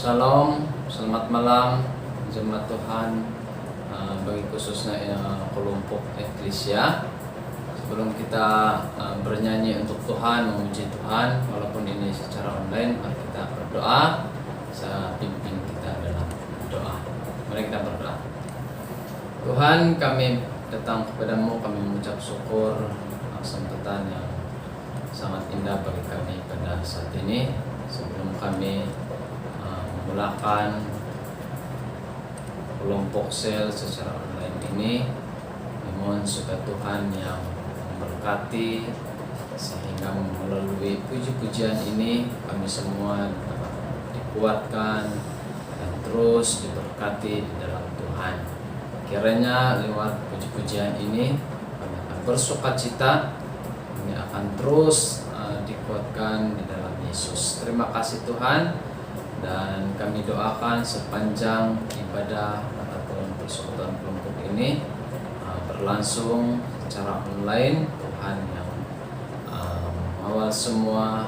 Shalom, selamat malam jemaat Tuhan, bagi khususnya kelompok Eklesia. Sebelum kita bernyanyi untuk Tuhan, memuji Tuhan, walaupun ini secara online, mari kita berdoa. Saya pimpin kita dalam doa. Mari kita berdoa. Tuhan, kami datang kepadamu, kami mengucap syukur kesempatan yang sangat indah bagi kami pada saat ini. Sebelum kami memulakan kelompok sel secara online ini, mohon supaya Tuhan yang memberkati, sehingga melalui puji-pujian ini kami semua dikuatkan dan terus diberkati di dalam Tuhan. Kiranya lewat puji-pujian ini kami akan bersukacita, kami akan terus dikuatkan di dalam Yesus. Terima kasih Tuhan. Dan kami doakan sepanjang ibadah ataupun persekutuan kelompok ini berlangsung secara online, Tuhan yang mengawal semua,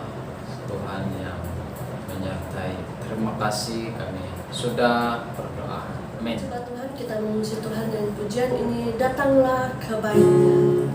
Tuhan yang menyertai. Terima kasih, kami sudah berdoa. Amin. Tuhan, kita memuji Tuhan dan pujian ini, datanglah kebaikan.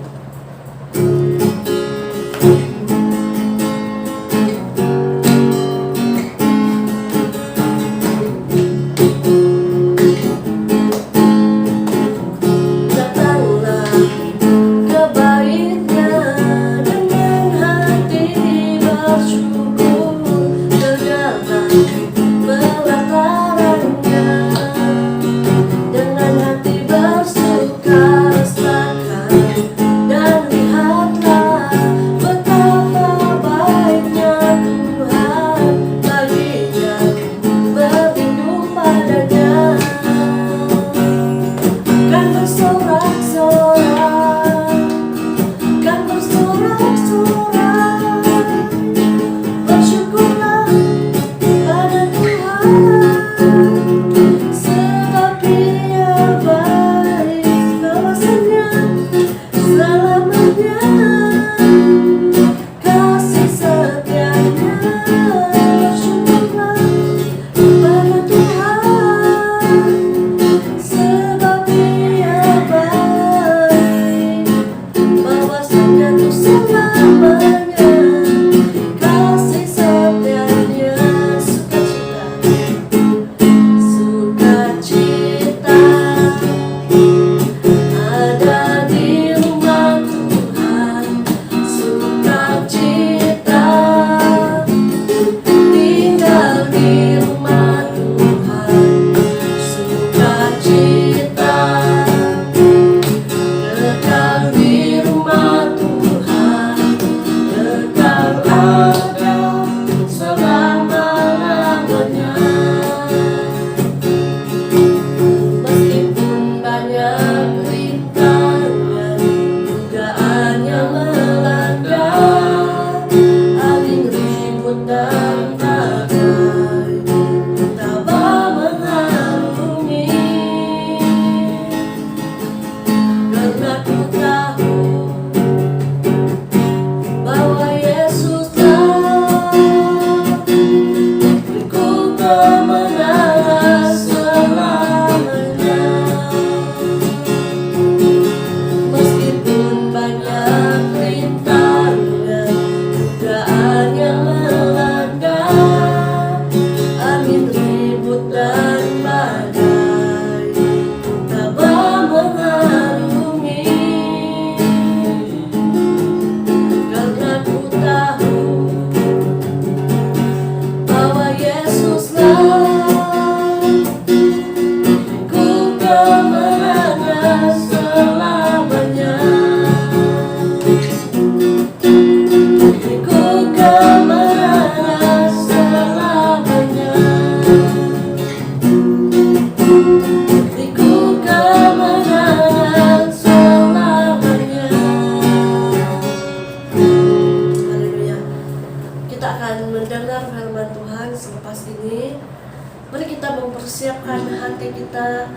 Mempersiapkan hati kita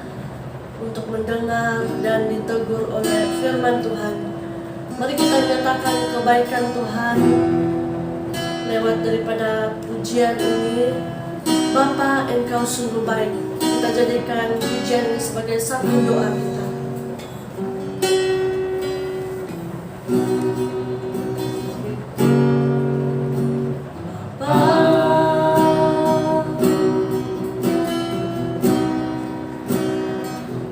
untuk mendengar dan ditegur oleh firman Tuhan. Mari kita nyatakan kebaikan Tuhan lewat daripada pujian ini. Bapa, Engkau sungguh baik. Kita jadikan pujian ini sebagai satu doa kita.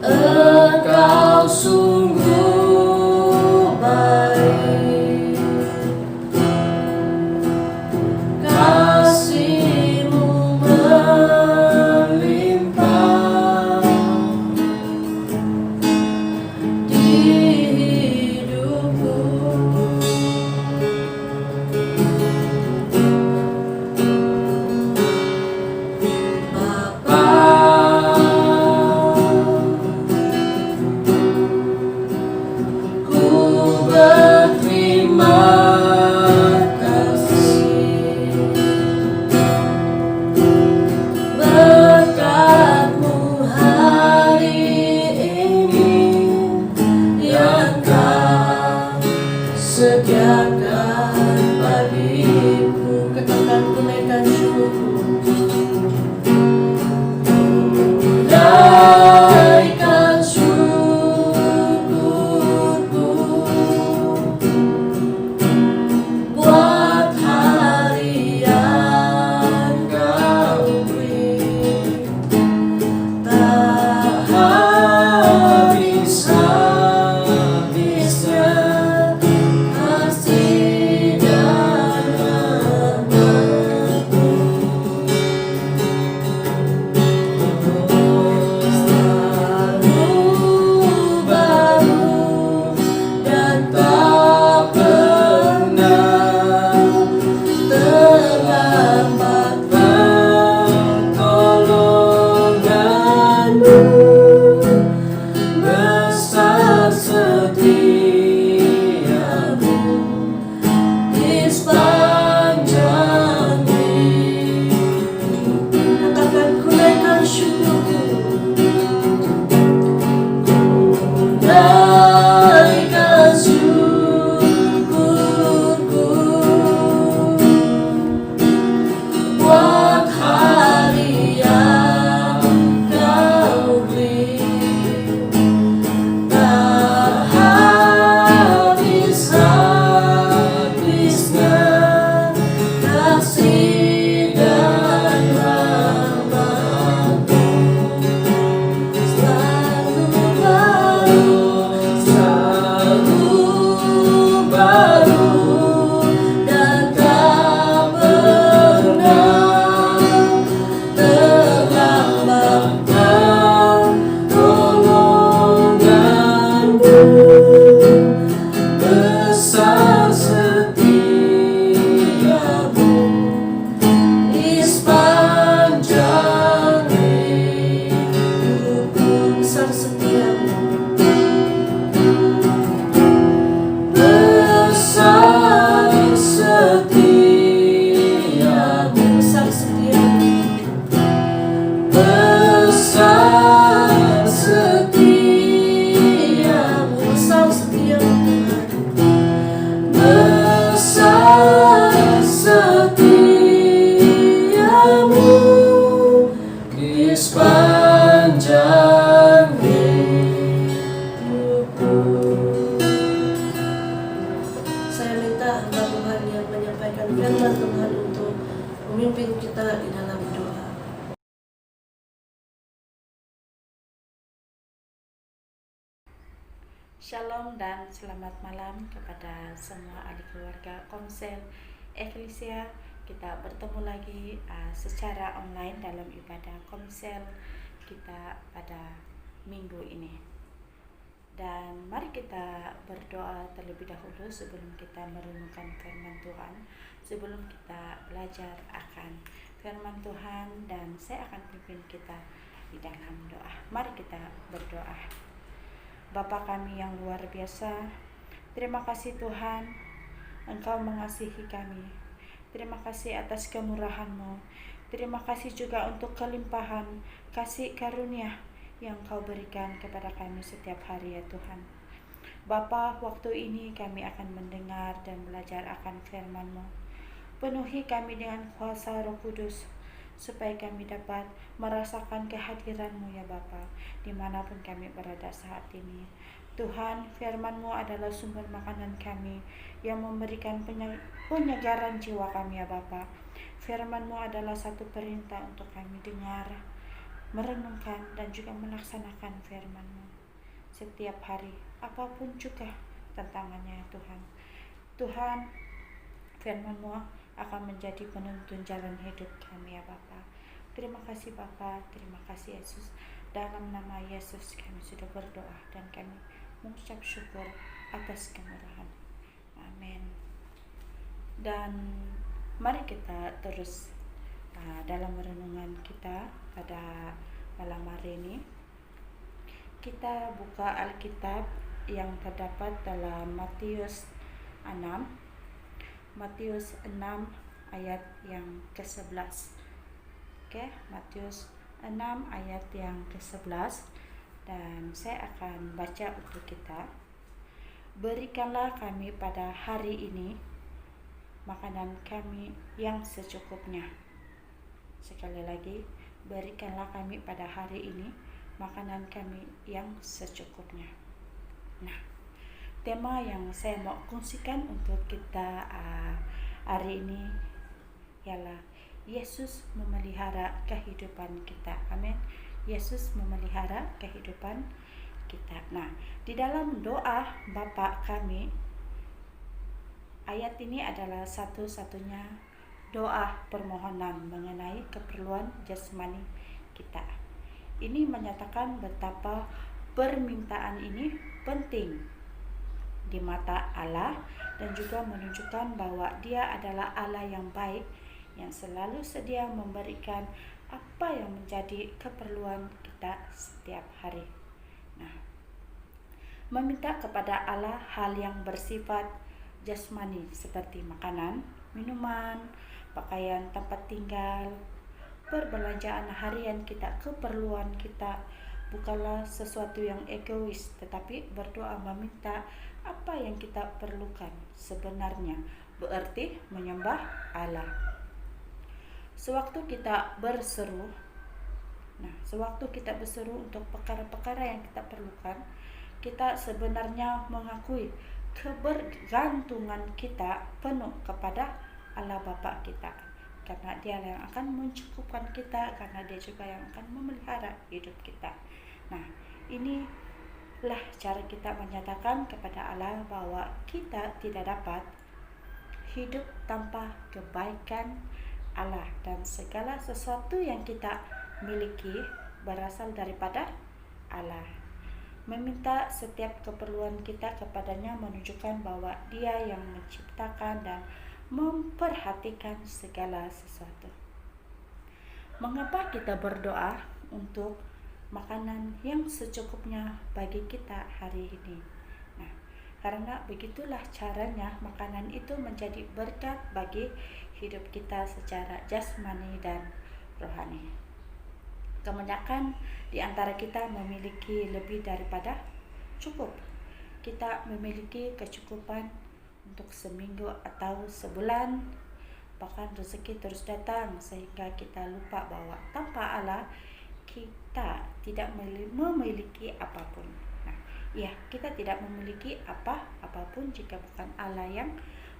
Engkau sungguh baik, kasih-Mu melimpah di hidupku. Bapa, ku berterima kasih berkat-Mu hari ini yang Kau sediakan bagiku. Katakan, tunaikan syukurku, tunaikan syukurku buat hari yang Kau beri. Tak habis-habisnya kasih dan rahmat-Mu. Selalu baru dan tak pernah terlambat pertolongan-Mu. Besar setia-Mu di sepanjang hidupku. Katakan, kunaikan syukurku, kunaikan syukurku buat hari yang Kau beri. Tak habis-habisnya kasih dan rahmat-Mu. Selalu baru dan tak pernah terlambat pertolongan-Mu. Besar setia-Mu di sepanjang hidupku. Besar setia-Mu, besar setia-Mu, besar setia-Mu, besar setia-Mu, besar setia-Mu Tuhan. Besar setia-Mu di sepanjang hidupku. Saya minta hamba Tuhan yang menyampaikan firman Tuhan untuk memimpin kita di dalam doa. Shalom dan selamat malam kepada semua ahli keluarga Komsel Eklesia. Kita bertemu lagi secara online dalam ibadah Komsel kita pada minggu ini. Dan mari kita berdoa terlebih dahulu sebelum kita merenungkan firman Tuhan, sebelum kita belajar akan firman Tuhan, dan saya akan pimpin kita di dalam doa. Mari kita berdoa. Bapa kami yang luar biasa, terima kasih Tuhan, Engkau mengasihi kami. Terima kasih atas kemurahan-Mu. Terima kasih juga untuk kelimpahan kasih karunia yang Kau berikan kepada kami setiap hari ya Tuhan. Bapa, waktu ini kami akan mendengar dan belajar akan firman-Mu. Penuhi kami dengan kuasa Roh Kudus, supaya kami dapat merasakan kehadiran-Mu ya Bapa, dimanapun kami berada saat ini. Tuhan, firman-Mu adalah sumber makanan kami yang memberikan penyegaran jiwa kami ya Bapa. Firman-Mu adalah satu perintah untuk kami dengar, merenungkan, dan juga melaksanakan firman-Mu setiap hari, apapun juga tantangannya ya Tuhan. Tuhan, firman-Mu akan menjadi penuntun jalan hidup kami ya Bapa. Terima kasih Bapa, terima kasih Yesus. Dalam nama Yesus kami sudah berdoa dan kami mengucap syukur atas kemurahan. Amin. Dan mari kita terus dalam renungan kita pada malam hari ini. Kita buka Alkitab yang terdapat dalam Matius 6 ayat yang ke-11. Oke, Matius 6 ayat yang ke-11, dan saya akan baca untuk kita. Berikanlah kami pada hari ini makanan kami yang secukupnya. Sekali lagi, berikanlah kami pada hari ini makanan kami yang secukupnya. Nah, tema yang saya mau kongsikan untuk kita hari ini ialah Yesus memelihara kehidupan kita. Amin. Yesus memelihara kehidupan kita. Nah, di dalam doa Bapa kami, ayat ini adalah satu-satunya doa permohonan mengenai keperluan jasmani kita. Ini menyatakan betapa permintaan ini penting di mata Allah dan juga menunjukkan bahwa Dia adalah Allah yang baik yang selalu sedia memberikan apa yang menjadi keperluan kita setiap hari. Nah, meminta kepada Allah hal yang bersifat jasmani seperti makanan, minuman, pakaian, tempat tinggal, perbelanjaan harian kita, keperluan kita bukanlah sesuatu yang egois, tetapi berdoa meminta apa yang kita perlukan sebenarnya berarti menyembah Allah. Sewaktu kita berseru untuk perkara-perkara yang kita perlukan, kita sebenarnya mengakui kebergantungan kita penuh kepada Allah Bapa kita, karena Dia yang akan mencukupkan kita, karena Dia juga yang akan memelihara hidup kita. Nah, inilah cara kita menyatakan kepada Allah bahwa kita tidak dapat hidup tanpa kebaikan Allah, dan segala sesuatu yang kita miliki berasal daripada Allah. Meminta setiap keperluan kita kepadanya menunjukkan bahwa Dia yang menciptakan dan memperhatikan segala sesuatu. Mengapa kita berdoa untuk makanan yang secukupnya bagi kita hari ini? Nah, karena begitulah caranya makanan itu menjadi berkat bagi hidup kita secara jasmani dan rohani. Kebanyakan di antara kita memiliki lebih daripada cukup. Kita memiliki kecukupan untuk seminggu atau sebulan, bahkan rezeki terus datang sehingga kita lupa bahwa tanpa Allah kita tidak memiliki apapun. Nah, kita tidak memiliki apapun jika bukan Allah yang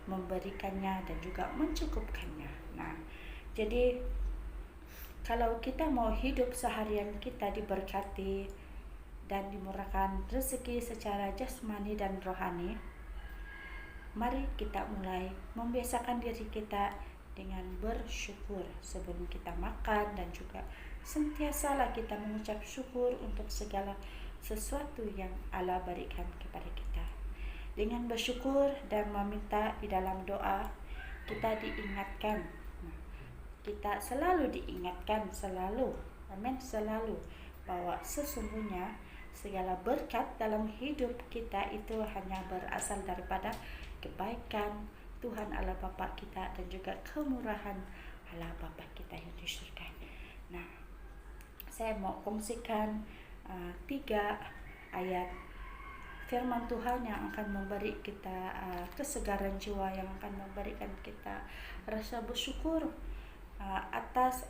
memberikannya dan juga mencukupkannya. Nah, jadi kalau kita mau hidup seharian kita diberkati dan dimurahkan rezeki secara jasmani dan rohani, mari kita mulai membiasakan diri kita dengan bersyukur sebelum kita makan, dan juga sentiasalah kita mengucap syukur untuk segala sesuatu yang Allah berikan kepada kita. Dengan bersyukur dan meminta di dalam doa, kita diingatkan. Kita selalu diingatkan, selalu bahwa sesungguhnya segala berkat dalam hidup kita itu hanya berasal daripada kebaikan Tuhan Allah Bapa kita dan juga kemurahan Allah Bapa kita yang di surga. Nah, saya mau kongsikan 3 ayat firman Tuhan yang akan memberi kita kesegaran jiwa, yang akan memberikan kita rasa bersyukur atas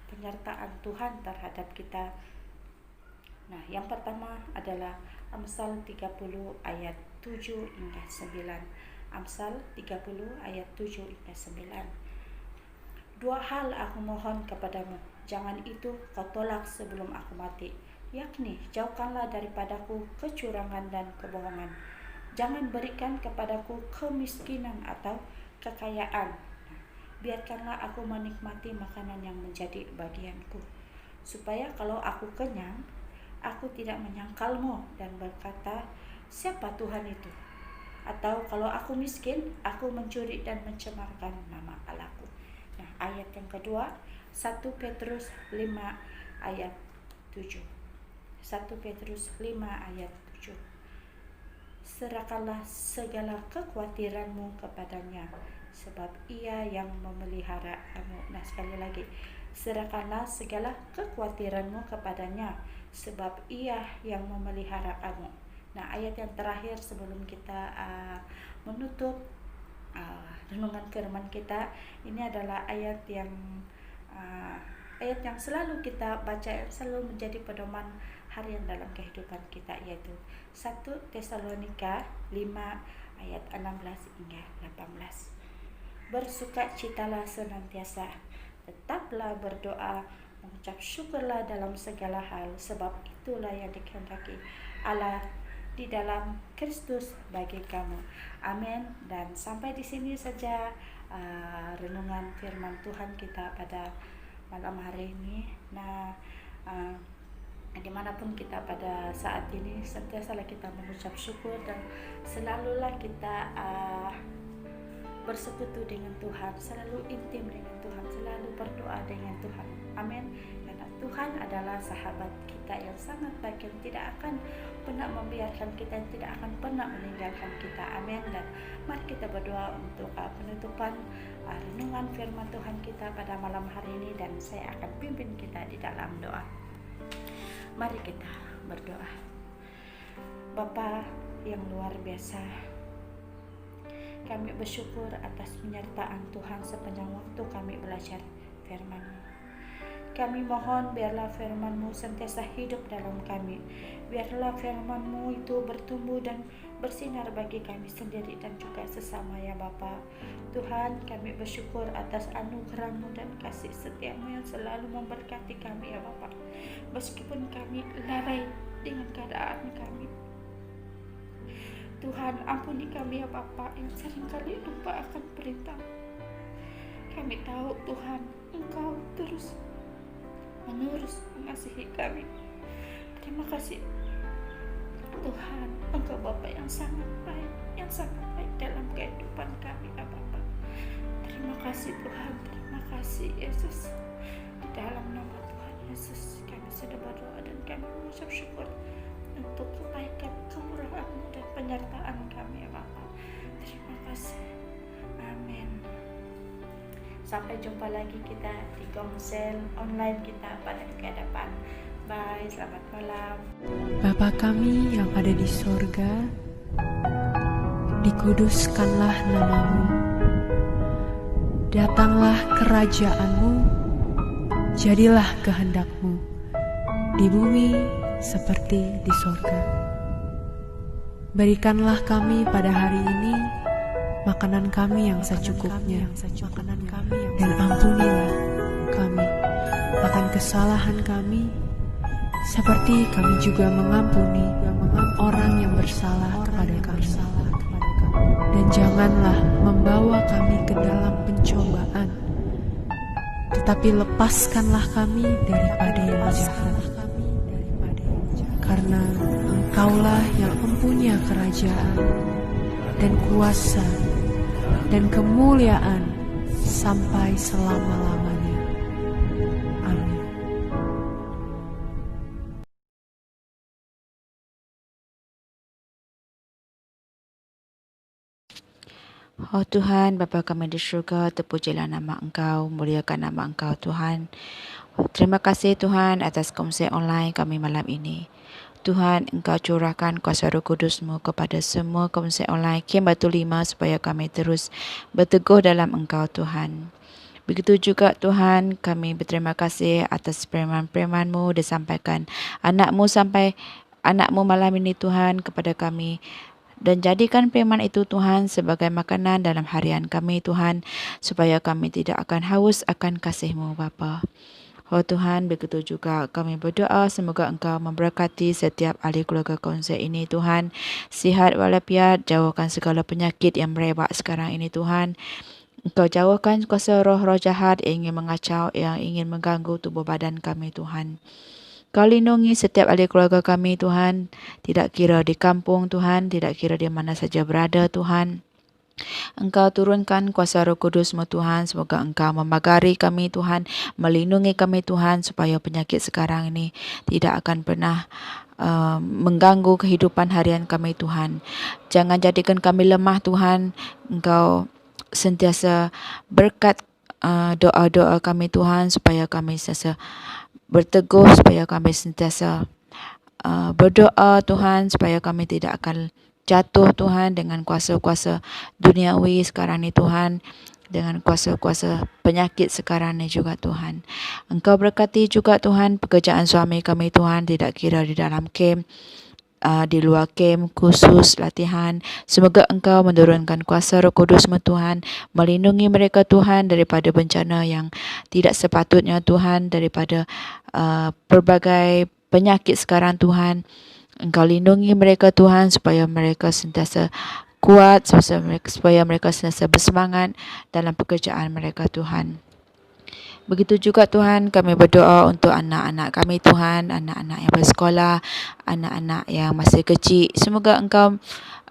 penyertaan Tuhan terhadap kita. Nah, yang pertama adalah Amsal 30 ayat 7 hingga 9. Amsal 30 ayat 7 hingga 9. Dua hal aku mohon kepadamu, jangan itu kau tolak sebelum aku mati, yakni jauhkanlah daripadaku kecurangan dan kebohongan. Jangan berikan kepadaku kemiskinan atau kekayaan. Biarkanlah aku menikmati makanan yang menjadi bagianku, supaya kalau aku kenyang, aku tidak menyangkalmu dan berkata, siapa Tuhan itu? Atau kalau aku miskin, aku mencuri dan mencemarkan nama Allahku. Nah, ayat yang kedua, 1 Petrus 5 ayat 7. 1 Petrus 5 ayat 7. Serahkanlah segala kekhawatiranmu kepadanya, sebab ia yang memelihara kamu. Nah, sekali lagi, serahkanlah segala kekhawatiranmu kepadanya, sebab ia yang memelihara kamu. Nah, ayat yang terakhir sebelum kita menutup renungan firman kita, ini adalah ayat yang selalu kita baca, yang selalu menjadi pedoman harian dalam kehidupan kita, yaitu 1 Tesalonika 5 ayat 16 hingga 18. Bersukacitalah senantiasa, tetaplah berdoa, mengucap syukurlah dalam segala hal, sebab itulah yang dikehendaki Allah di dalam Kristus bagi kamu. Amin. Dan sampai di sini saja renungan firman Tuhan kita pada malam hari ini. Nah, dimanapun kita pada saat ini, sentiasalah kita mengucap syukur dan selalulah kita bersekutu dengan Tuhan, selalu intim dengan Tuhan, selalu berdoa dengan Tuhan. Amin. Karena Tuhan adalah sahabat kita yang sangat baik, yang tidak akan pernah membiarkan kita, yang tidak akan pernah meninggalkan kita. Amin. Dan mari kita berdoa untuk penutupan renungan firman Tuhan kita pada malam hari ini, dan saya akan pimpin kita di dalam doa. Mari kita berdoa. Bapa yang luar biasa, kami bersyukur atas penyertaan Tuhan sepanjang waktu kami belajar firman-Mu. Kami mohon biarlah firman-Mu sentiasa hidup dalam kami. Biarlah firman-Mu itu bertumbuh dan bersinar bagi kami sendiri dan juga sesama, ya Bapa. Tuhan, kami bersyukur atas anugerah-Mu dan kasih setia-Mu yang selalu memberkati kami, ya Bapa. Meskipun kami lalai dengan keadaan kami, Tuhan, ampuni kami, ya Bapa, yang seringkali lupa akan perintah. Kami tahu Tuhan, Engkau terus menerus mengasihi kami. Terima kasih Tuhan, Engkau Bapa yang sangat baik dalam kehidupan kami, ya Bapa. Terima kasih Tuhan, terima kasih Yesus. Di dalam nama Tuhan Yesus kami sudah berdoa dan kami mengucap syukur untuk kebaikan, kemurahan-Mu dan penyertaan kami, ya Bapa. Terima kasih. Amin. Sampai jumpa lagi kita di Komsel online kita pada ke depan. Bye, selamat malam. Bapa kami yang ada di sorga, dikuduskanlah nama-Mu. Datanglah kerajaan-Mu, jadilah kehendak-Mu di bumi seperti di sorga. Berikanlah kami pada hari ini makanan kami yang secukupnya, dan ampunilah kami akan kesalahan kami, seperti kami juga mengampuni orang yang bersalah kepada kami. Dan janganlah membawa kami ke dalam pencobaan, tetapi lepaskanlah kami daripada yang jahat. Karena Engkaulah yang mempunyai kerajaan dan kuasa dan kemuliaan sampai selama-lamanya. Amin. Oh Tuhan, Bapa kami di surga, terpujilah nama Engkau, muliakan nama Engkau Tuhan. Terima kasih Tuhan atas komsel online kami malam ini. Tuhan, Engkau curahkan kuasa Roh Kudus-Mu kepada semua komsel online Kim Batu 5 supaya kami terus berteguh dalam Engkau Tuhan. Begitu juga Tuhan, kami berterima kasih atas firman-firman-Mu disampaikan Anakmu malam ini Tuhan kepada kami. Dan jadikan firman itu Tuhan sebagai makanan dalam harian kami Tuhan, supaya kami tidak akan haus akan kasih-Mu Bapa. Oh Tuhan, begitu juga kami berdoa semoga Engkau memberkati setiap ahli keluarga konsel ini Tuhan. Sihat walafiat, jauhkan segala penyakit yang merebak sekarang ini Tuhan. Engkau jauhkan kuasa roh-roh jahat yang ingin mengacau, yang ingin mengganggu tubuh badan kami Tuhan. Kau lindungi setiap ahli keluarga kami Tuhan, tidak kira di kampung Tuhan, tidak kira di mana saja berada Tuhan. Engkau turunkan kuasa Roh Kudus-Mu Tuhan, semoga Engkau memagari kami Tuhan, melindungi kami Tuhan, supaya penyakit sekarang ini tidak akan pernah mengganggu kehidupan harian kami Tuhan. Jangan jadikan kami lemah Tuhan, Engkau sentiasa berkat doa-doa kami Tuhan, supaya kami sentiasa berteguh, supaya kami sentiasa berdoa Tuhan, supaya kami tidak akan jatuh Tuhan dengan kuasa-kuasa duniawi sekarang ni Tuhan, dengan kuasa-kuasa penyakit sekarang ni juga Tuhan. Engkau berkati juga Tuhan pekerjaan suami kami Tuhan, tidak kira di dalam kem, di luar kem, khusus latihan. Semoga Engkau menurunkan kuasa Roh Kudus-Mu Tuhan, melindungi mereka Tuhan daripada bencana yang tidak sepatutnya Tuhan, daripada berbagai penyakit sekarang Tuhan. Engkau lindungi mereka Tuhan, supaya mereka sentiasa kuat, supaya mereka sentiasa bersemangat dalam pekerjaan mereka Tuhan. Begitu juga Tuhan, kami berdoa untuk anak-anak kami Tuhan, anak-anak yang bersekolah, anak-anak yang masih kecil. Semoga Engkau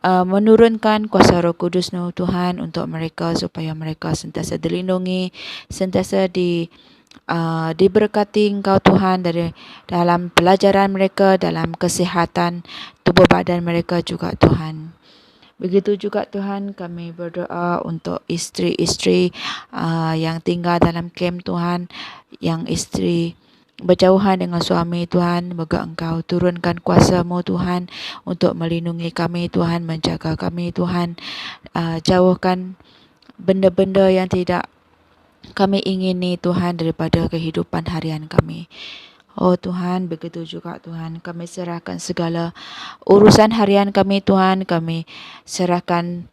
menurunkan kuasa Roh Kudus-Mu Tuhan untuk mereka, supaya mereka sentiasa dilindungi, sentiasa diberkati Engkau Tuhan dari dalam pelajaran mereka, dalam kesihatan tubuh badan mereka juga Tuhan. Begitu juga Tuhan, kami berdoa untuk isteri-isteri yang tinggal dalam kem Tuhan, yang isteri berjauhan dengan suami Tuhan. Moga Engkau turunkan kuasa-Mu Tuhan untuk melindungi kami Tuhan, menjaga kami Tuhan. Jauhkan benda-benda yang tidak kami ingini Tuhan daripada kehidupan harian kami. Oh Tuhan, begitu juga Tuhan, kami serahkan segala urusan harian kami Tuhan, kami serahkan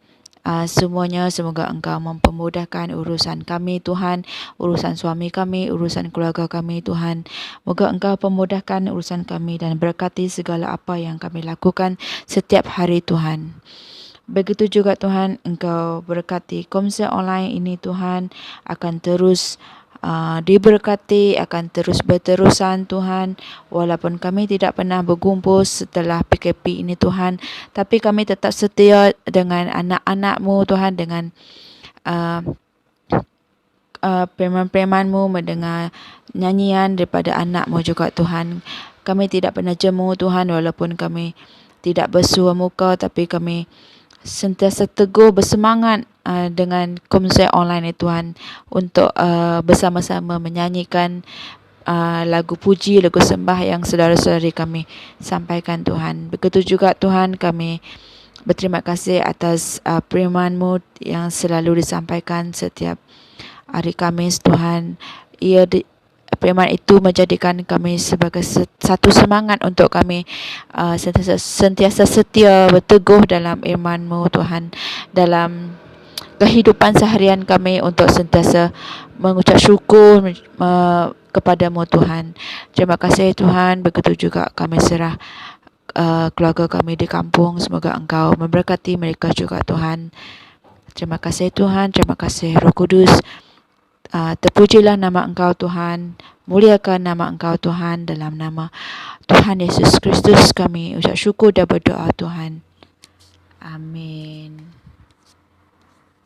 semuanya. Semoga Engkau mempermudahkan urusan kami Tuhan, urusan suami kami, urusan keluarga kami Tuhan. Moga Engkau pemudahkan urusan kami dan berkati segala apa yang kami lakukan setiap hari Tuhan. Begitu juga Tuhan, Engkau berkati konsel online ini Tuhan, akan terus diberkati, akan terus berterusan Tuhan. Walaupun kami tidak pernah berkumpul setelah PKP ini Tuhan, tapi kami tetap setia dengan anak-anak-Mu Tuhan, dengan firman-firman-Mu, mendengar nyanyian daripada anak-Mu juga Tuhan. Kami tidak pernah jemu Tuhan, walaupun kami tidak bersua muka, tapi kami sentiasa teguh bersemangat dengan konsel online ni Tuhan, untuk bersama-sama menyanyikan lagu puji, lagu sembah yang saudara-saudari kami sampaikan Tuhan. Begitu juga Tuhan, kami berterima kasih atas firman-Mu yang selalu disampaikan setiap hari Khamis Tuhan. Firman itu menjadikan kami sebagai satu semangat untuk kami sentiasa setia berteguh dalam iman-Mu Tuhan, dalam kehidupan seharian kami, untuk sentiasa mengucap syukur kepada-Mu Tuhan. Terima kasih Tuhan. Begitu juga kami serah keluarga kami di kampung. Semoga Engkau memberkati mereka juga Tuhan. Terima kasih Tuhan. Terima kasih Roh Kudus. Terpujilah nama Engkau Tuhan, muliakan nama Engkau Tuhan. Dalam nama Tuhan Yesus Kristus kami ucap syukur dan berdoa Tuhan. Amin.